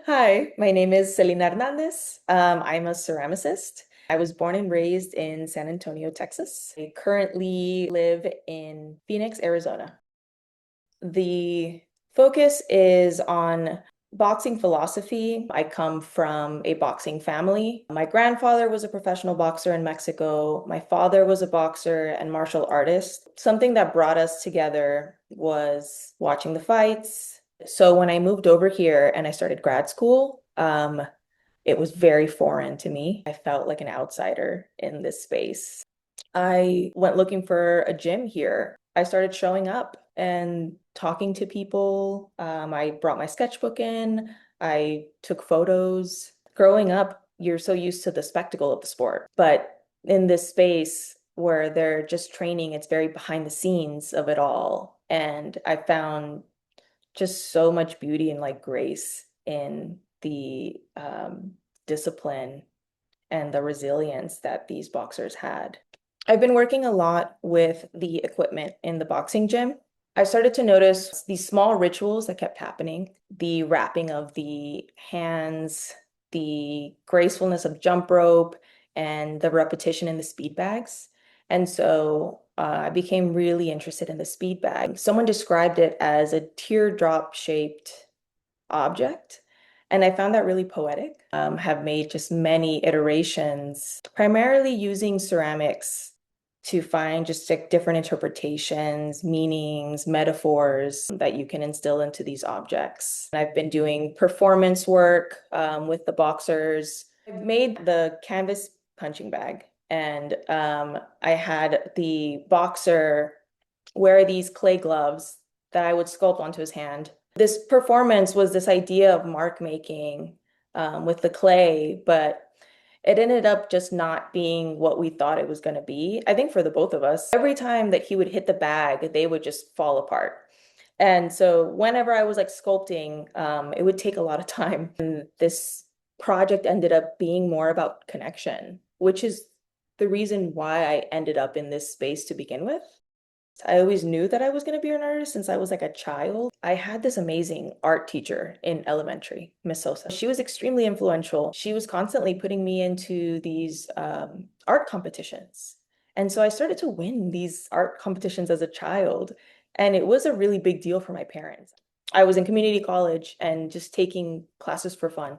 Hi, my name is Celina Hernandez. I'm a ceramicist. I was born and raised in San Antonio, Texas. I currently live in Phoenix, Arizona. The focus is on boxing philosophy. I come from a boxing family. My grandfather was a professional boxer in Mexico. My father was a boxer and martial artist. Something that brought us together was watching the fights. So when I moved over here and I started grad school, it was very foreign to me. I felt like an outsider in this space. I went looking for a gym here. I started showing up and talking to people. I brought my sketchbook in. I took photos. Growing up, you're so used to the spectacle of the sport. But in this space where they're just training, it's very behind the scenes of it all. And I found just so much beauty and like grace in the discipline and the resilience that these boxers had. I've been working a lot with the equipment in the boxing gym. I started to notice these small rituals that kept happening, the wrapping of the hands, the gracefulness of jump rope, and the repetition in the speed bags. And so I became really interested in the speed bag. Someone described it as a teardrop shaped object. And I found that really poetic. Have made just many iterations, primarily using ceramics to find just like different interpretations, meanings, metaphors that you can instill into these objects. And I've been doing performance work with the boxers. I've made the canvas punching bag, and I had the boxer wear these clay gloves that I would sculpt onto his hand. This performance was this idea of mark making with the clay, but it ended up just not being what we thought it was going to be. I think for the both of us, every time that he would hit the bag, they would just fall apart. And so whenever I was like sculpting, it would take a lot of time. And this project ended up being more about connection, which is the reason why I ended up in this space to begin with. I always knew that I was going to be an artist since I was like a child. I had this amazing art teacher in elementary, Miss Sosa. She was extremely influential. She was constantly putting me into these art competitions. And so I started to win these art competitions as a child. And it was a really big deal for my parents. I was in community college and just taking classes for fun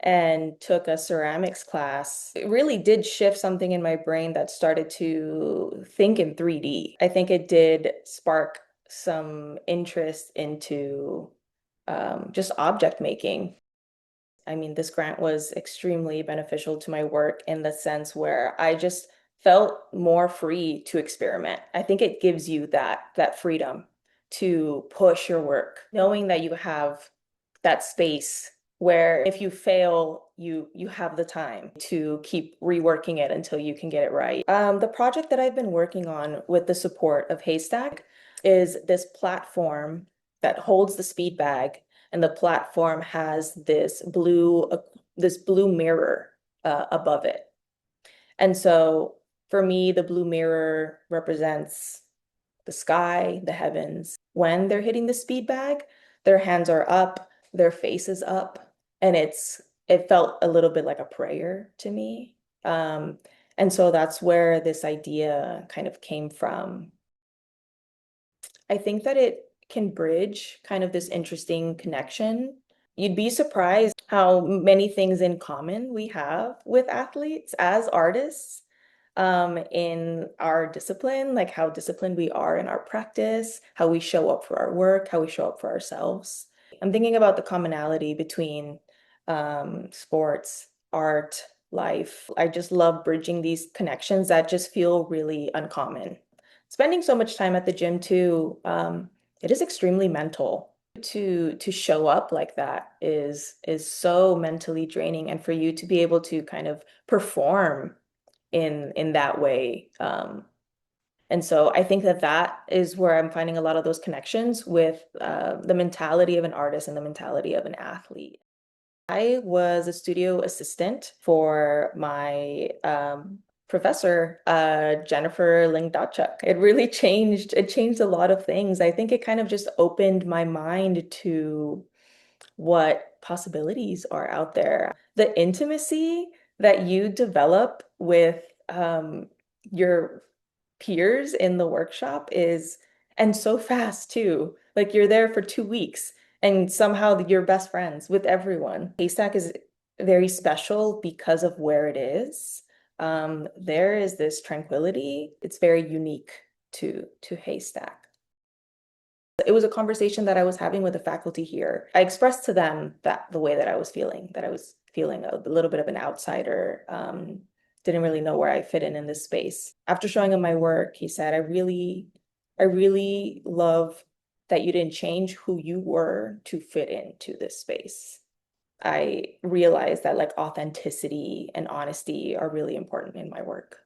and took a ceramics class. It really did shift something in my brain that started to think in 3D. I think it did spark some interest into just object making. I mean, this grant was extremely beneficial to my work in the sense where I just felt more free to experiment. I think it gives you that freedom to push your work, knowing that you have that space where if you fail, you have the time to keep reworking it until you can get it right. The project that I've been working on with the support of Haystack is this platform that holds the speed bag, and the platform has this blue mirror above it. And so for me, the blue mirror represents the sky, the heavens. When they're hitting the speed bag, their hands are up, their face is up, and it felt a little bit like a prayer to me. And so that's where this idea kind of came from. I think that it can bridge kind of this interesting connection. You'd be surprised how many things in common we have with athletes as artists in our discipline, like how disciplined we are in our practice, how we show up for our work, how we show up for ourselves. I'm thinking about the commonality between sports, art, life. I just love bridging these connections that just feel really uncommon. Spending so much time at the gym too, it is extremely mental. To show up like that is so mentally draining, and for you to be able to kind of perform in that way. And so I think that that is where I'm finding a lot of those connections with the mentality of an artist and the mentality of an athlete. I was a studio assistant for my professor, Jennifer Ling-Dachuk. It changed a lot of things. I think it kind of just opened my mind to what possibilities are out there. The intimacy that you develop with your peers in the workshop is, and so fast too. Like you're there for 2 weeks and somehow you're best friends with everyone. Haystack is very special because of where it is. There is this tranquility. It's very unique to Haystack. It was a conversation that I was having with the faculty here. I expressed to them that the way that I was feeling a little bit of an outsider, didn't really know where I fit in this space. After showing him my work, he said, I really love that you didn't change who you were to fit into this space. I realized that like authenticity and honesty are really important in my work.